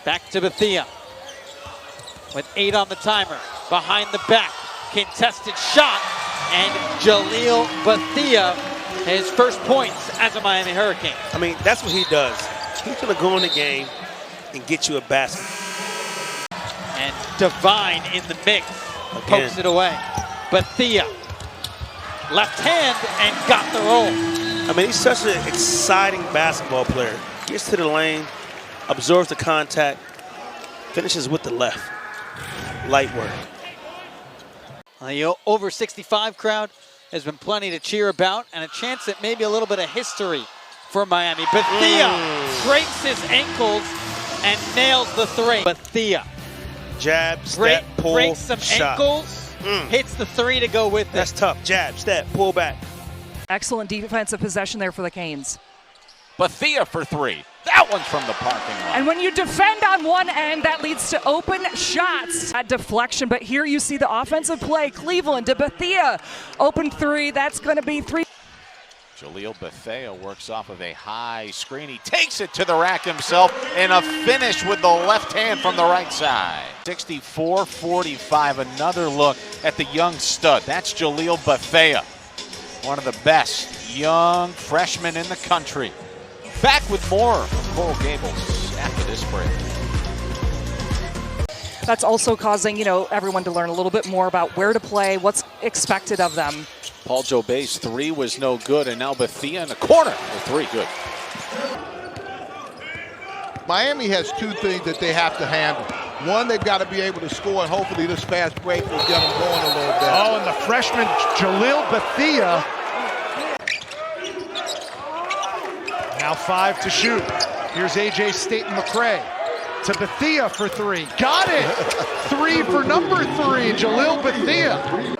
Back to Bethea with 8 on the timer. Behind the back, contested shot, and Jalil Bethea, his first points as a Miami Hurricane. I mean, that's what he does. He's going to go in the game and get you a basket. And Divine in the mix, pokes it away. Bethea, left hand, and got the roll. I mean, he's such an exciting basketball player. Gets to the lane, absorbs the contact, finishes with the left. Light work. The over 65 crowd has been plenty to cheer about, and a chance at maybe a little bit of history for Miami. Bethea breaks his ankles and nails the three. Bethea. Jab, step, pull, breaks some shot. ankles, hits the three to go with it. That's tough. Jab, step, pull back. Excellent defensive possession there for the Canes. Bethea for 3. That one's from the parking lot. And when you defend on one end, that leads to open shots. At deflection, but here you see the offensive play. Cleveland to Bethea. Open 3, that's going to be 3. Jalil Bethea works off of a high screen. He takes it to the rack himself, and a finish with the left hand from the right side. 64-45, another look at the young stud. That's Jalil Bethea, one of the best young freshmen in the country. Back with more from Coral Gables after this break. That's also causing, everyone to learn a little bit more about where to play, what's expected of them. Paul Jobay's 3 was no good, and now Bethea in the corner with 3 good. Miami has 2 things that they have to handle. One, they've got to be able to score, and hopefully this fast break will get them going a little bit. Oh, and the freshman Jalil Bethea. Now 5 to shoot. Here's A.J. Staten-McCray to Bethea for 3. Got it! 3 for number 3, Jalil Bethea.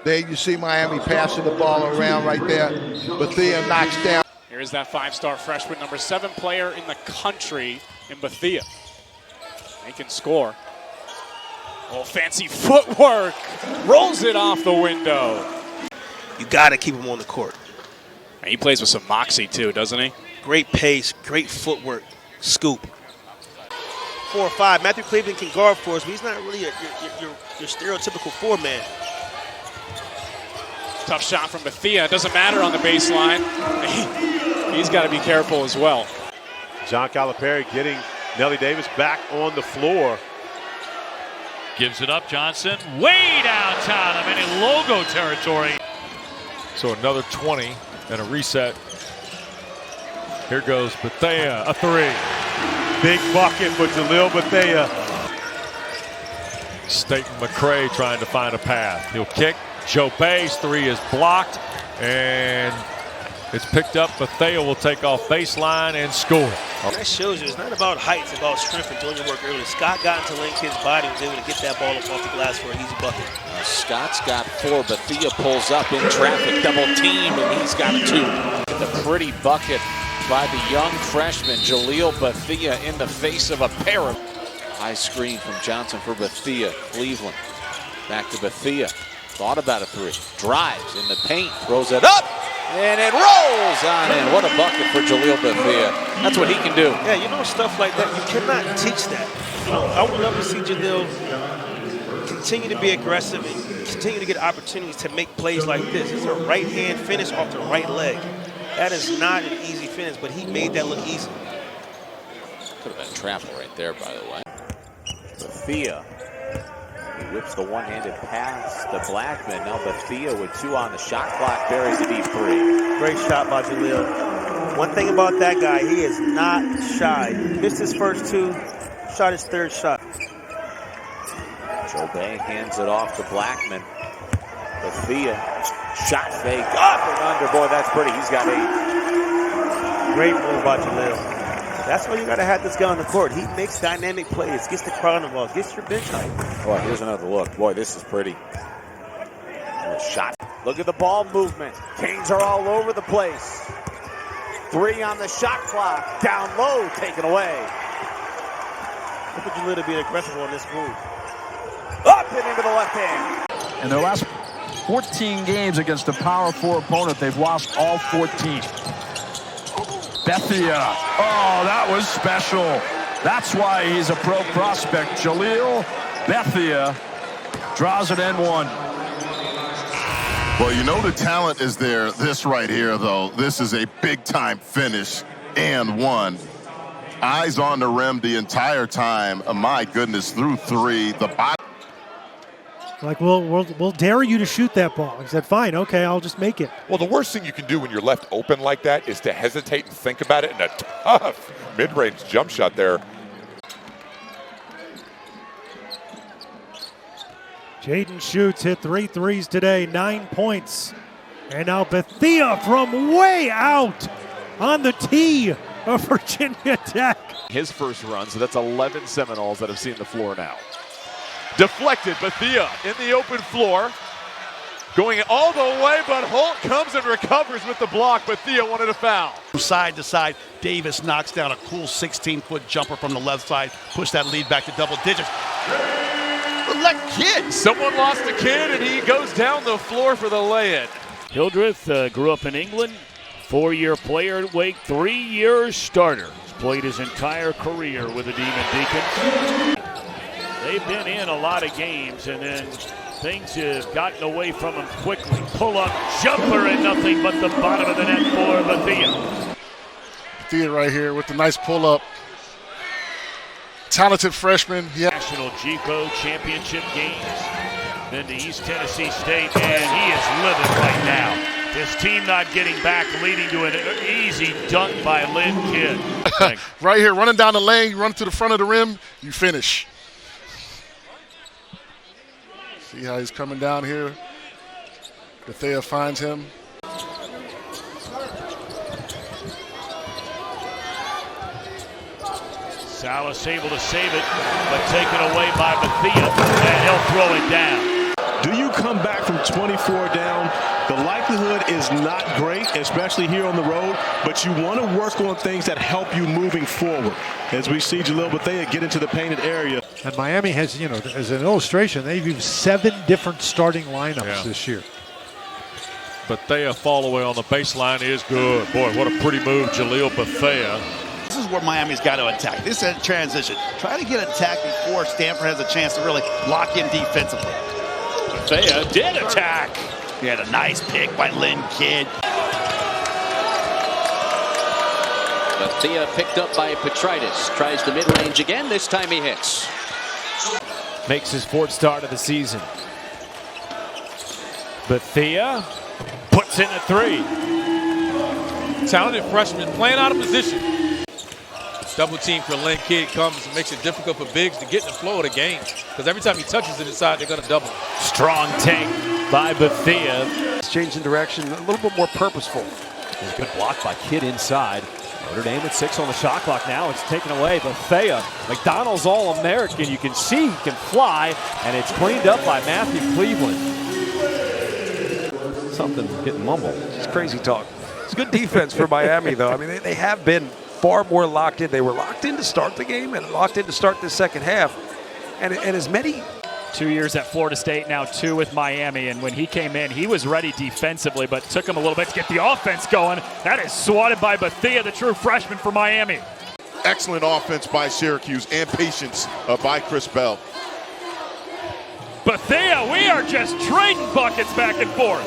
There you see Miami passing the ball around right there. Bethea knocks down. Here's that 5-star freshman, number 7 player in the country in Bethea. They can score. Oh, fancy footwork. Rolls it off the window. You got to keep him on the court. And he plays with some moxie too, doesn't he? Great pace, great footwork, scoop. 4 or 5. Matthew Cleveland can guard for us, but he's not really your stereotypical 4-man. Tough shot from Bethea. It doesn't matter on the baseline. He's got to be careful as well. John Calipari getting Nelly Davis back on the floor. Gives it up, Johnson. Way downtown. I'm in logo territory. So another 20 and a reset. Here goes Bethea, a 3. Big bucket for Jalil Bethea. Staten-McCray trying to find a path. He'll kick. Jobay's 3 is blocked, and it's picked up. Bethea will take off baseline and score. That shows you it's not about height, it's about strength and doing your work early. Scott got into Lane Kidd's body and was able to get that ball up off the glass for an easy bucket. Scott's got 4. Bethea pulls up in traffic, double team, and he's got a 2. The pretty bucket by the young freshman, Jalil Bethea, in the face of a pair of. High screen from Johnson for Bethea. Cleveland. Back to Bethea. Thought about a 3. Drives in the paint, throws it up, and it rolls on in. What a bucket for Jalil Bethea. That's what he can do. Yeah, stuff like that, you cannot teach that. I would love to see Jalil continue to be aggressive and continue to get opportunities to make plays like this. It's a right-hand finish off the right leg. That is not an easy finish, but he made that look easy. Could have been travel right there, by the way. Bethea. He whips the one-handed pass to Blackman. Now Bethea with 2 on the shot clock, buries a deep 3. Great shot by Jalil. One thing about that guy, he is not shy. He missed his first 2, shot his 3rd shot. Jobay hands it off to Blackman. Bethea, shot fake, up and under. Boy, that's pretty. He's got 8. Great move by Jalil. That's why you got to have this guy on the court. He makes dynamic plays, gets the crowd involved, gets your bench height. Boy, here's another look. Boy, this is pretty. Shot. Look at the ball movement. Canes are all over the place. 3 on the shot clock. Down low, taken away. Look at Jalil to be aggressive on this move. Up and into the left hand. In their last 14 games against a Power 4 opponent, they've lost all 14. Bethea. Oh, that was special. That's why he's a pro prospect. Jalil Bethea draws it and one. Well, you know the talent is there. This right here, though, this is a big-time finish and one. Eyes on the rim the entire time. My goodness, through three. The body. Like, we'll dare you to shoot that ball. He said, fine, okay, I'll just make it. Well, the worst thing you can do when you're left open like that is to hesitate and think about it, and a tough mid-range jump shot there. Jaden shoots, hit 3 threes today, 9 points. And now Bethea from way out on the tee of Virginia Tech. His first run, so that's 11 Seminoles that have seen the floor now. Deflected, Bethea in the open floor. Going all the way, but Holt comes and recovers with the block. Bethea wanted a foul. Side to side, Davis knocks down a cool 16-foot jumper from the left side, push that lead back to double digits. Let Kid. Someone lost a kid, and he goes down the floor for the lay-in. Hildreth grew up in England, 4-year player at Wake, 3-year starter. He's played his entire career with the Demon Deacons. They've been in a lot of games, and then things have gotten away from them quickly. Pull-up jumper and nothing but the bottom of the net for Bethea. Bethea right here with the nice pull-up. Talented freshman. Yeah. National JUCO championship games. Then to East Tennessee State, and he is living right now. His team not getting back, leading to an easy dunk by Lynn Kidd. Right here, running down the lane, you run to the front of the rim, you finish. See how he's coming down here. Bethea finds him. Salas able to save it, but taken away by Bethea, and he'll throw it down. Do you come back from 24 down? The likelihood is not great, especially here on the road, but you want to work on things that help you moving forward. As we see Jalil Bethea get into the painted area. And Miami has, you know, as an illustration, they've used 7 different starting lineups this year. Bethea fall away on the baseline is good. Boy, what a pretty move, Jalil Bethea. This is where Miami's got to attack. This is a transition. Try to get attacked before Stanford has a chance to really lock in defensively. Bethea did attack. He had a nice pick by Lynn Kidd. Bethea picked up by Petritis. Tries the mid-range again. This time he hits. Makes his 4th start of the season. Bethea puts in a 3. Talented freshman playing out of position. Double team for Lynn Kidd comes and makes it difficult for bigs to get in the flow of the game. Because every time he touches it inside, they're going to double. Strong take by Bethea. It's changing direction, a little bit more purposeful. There's a good block by Kidd inside. Notre Dame at 6 on the shot clock now. It's taken away. Bethea, McDonald's All-American. You can see he can fly, and it's cleaned up by Matthew Cleveland. Something getting mumbled. It's crazy talk. It's good defense for Miami, though. I mean, they have been far more locked in. They were locked in to start the game and locked in to start the second half. And as many 2 years at Florida State, now 2 with Miami. And when he came in, he was ready defensively, but took him a little bit to get the offense going. That is swatted by Bethea, the true freshman for Miami. Excellent offense by Syracuse and patience by Chris Bell. Bethea, we are just trading buckets back and forth.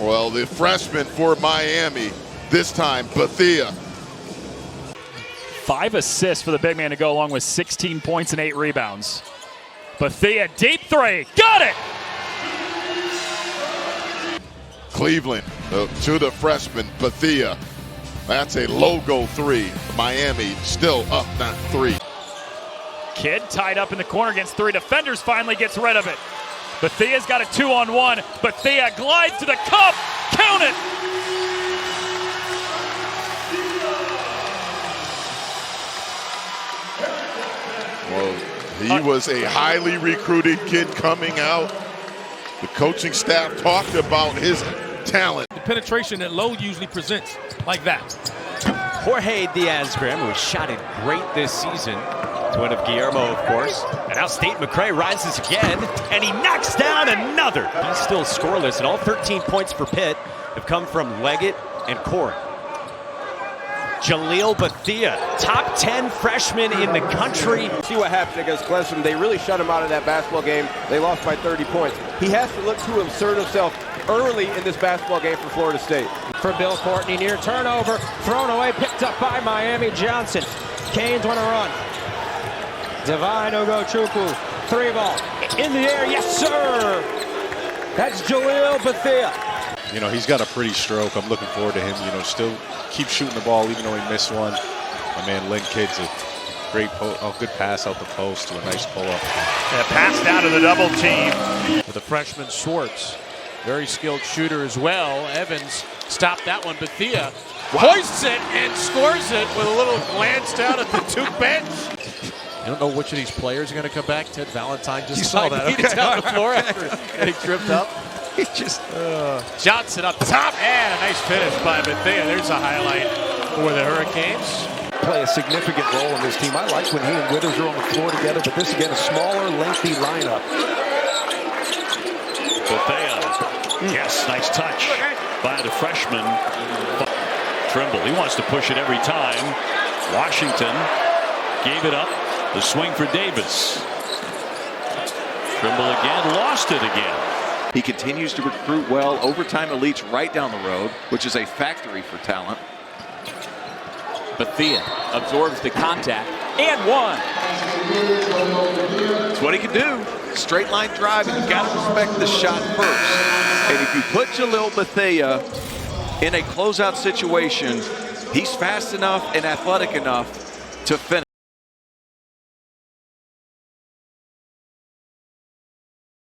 Well, the freshman for Miami, this time Bethea. 5 assists for the big man to go along with 16 points and 8 rebounds. Bethea, deep 3, got it! Cleveland to the freshman, Bethea. That's a logo 3. Miami still up, not 3. Kidd tied up in the corner against 3 defenders, finally gets rid of it. Bethea's got a 2-on-1. Bethea glides to the cup, count it! Well, he was a highly recruited kid coming out. The coaching staff talked about his talent. The penetration that Lowe usually presents like that. Jorge Diaz-Graham, who has shot it great this season. Twin of Guillermo, of course. And now State McCray rises again, and he knocks down another. He's still scoreless, and all 13 points for Pitt have come from Leggett and Corey. Jalil Bethea, top 10 freshman in the country. See what happens against Clemson. They really shut him out of that basketball game. They lost by 30 points. He has to look to insert himself early in this basketball game for Florida State. For Bill Courtney, near turnover, thrown away, picked up by Miami. Johnson. Canes want to run. Divine Ogochukwu, 3-ball, in the air, yes sir! That's Jalil Bethea. You know, he's got a pretty stroke. I'm looking forward to him, you know, still keep shooting the ball even though he missed one. My man Lynn Kidd's a great good pass out the post to a nice pull-up. Pass down to the double team with the freshman Schwartz. Very skilled shooter as well. Evans stopped that one. Bethea hoists it and scores it with a little glance down at the Duke bench. I don't know which of these players are going to come back. Ted Valentine just saw that. Okay. Down the floor after getting tripped up. He just Johnson up top, and a nice finish by Bethea. There's a highlight for the Hurricanes. Play a significant role in this team. I like when he and Withers are on the floor together, but this again a smaller, lengthy lineup. Bethea, yes, nice touch by the freshman. Trimble, he wants to push it every time. Washington gave it up. The swing for Davis. Trimble again, lost it again. He continues to recruit well. Overtime elites right down the road, which is a factory for talent. Bethea absorbs the contact and one. It's what he can do. Straight line drive, and you got to respect the shot first. And if you put Jalil Bethea in a closeout situation, he's fast enough and athletic enough to finish.